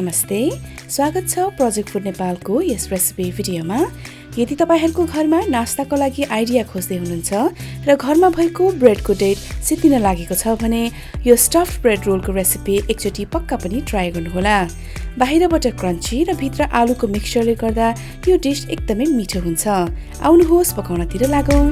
नमस्ते, स्वागत छ प्रोजेक्ट फूड नेपालको यस रेसिपी भिडियोमा। यदि तपाईहरुको घरमा नास्ताको लागि आइडिया खोज्दै हुनुहुन्छ र घरमा भएको ब्रेडको डेट सिद्धिन लागेको छ भने यो स्टफ्ड ब्रेड रोलको रेसिपी एकचोटी पक्का पनि ट्राई गर्नुहोला। बाहिरबाट क्रन्ची र भित्र आलुको मिक्सचरले गर्दा यो डिश एकदमै मिठो हुन्छ। आउनुहोस् पकाउनतिर लागौं।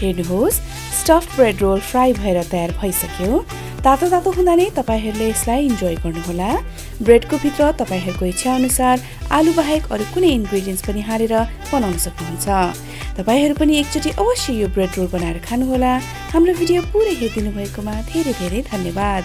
हेर्नुहोस्, स्टफ्ड ब्रेड रोल फ्राई भएर तयार भइसक्यो। तातो तातो हुँदा नै तपाईहरुले यसलाई इन्जोय गर्नुहोला। ब्रेडको भित्र तपाईहरुको इच्छा अनुसार आलु बाहेक अरु कुनै इन्ग्रेडियन्ट्स पनि हालेर बनाउन सक्नुहुन्छ। तपाईहरु पनि एकचोटी अवश्य यो ब्रेड रोल बनाएर खानुहोला। हाम्रो भिडियो पुरै हेरिदिनु भएकोमा धेरै धेरै धन्यवाद।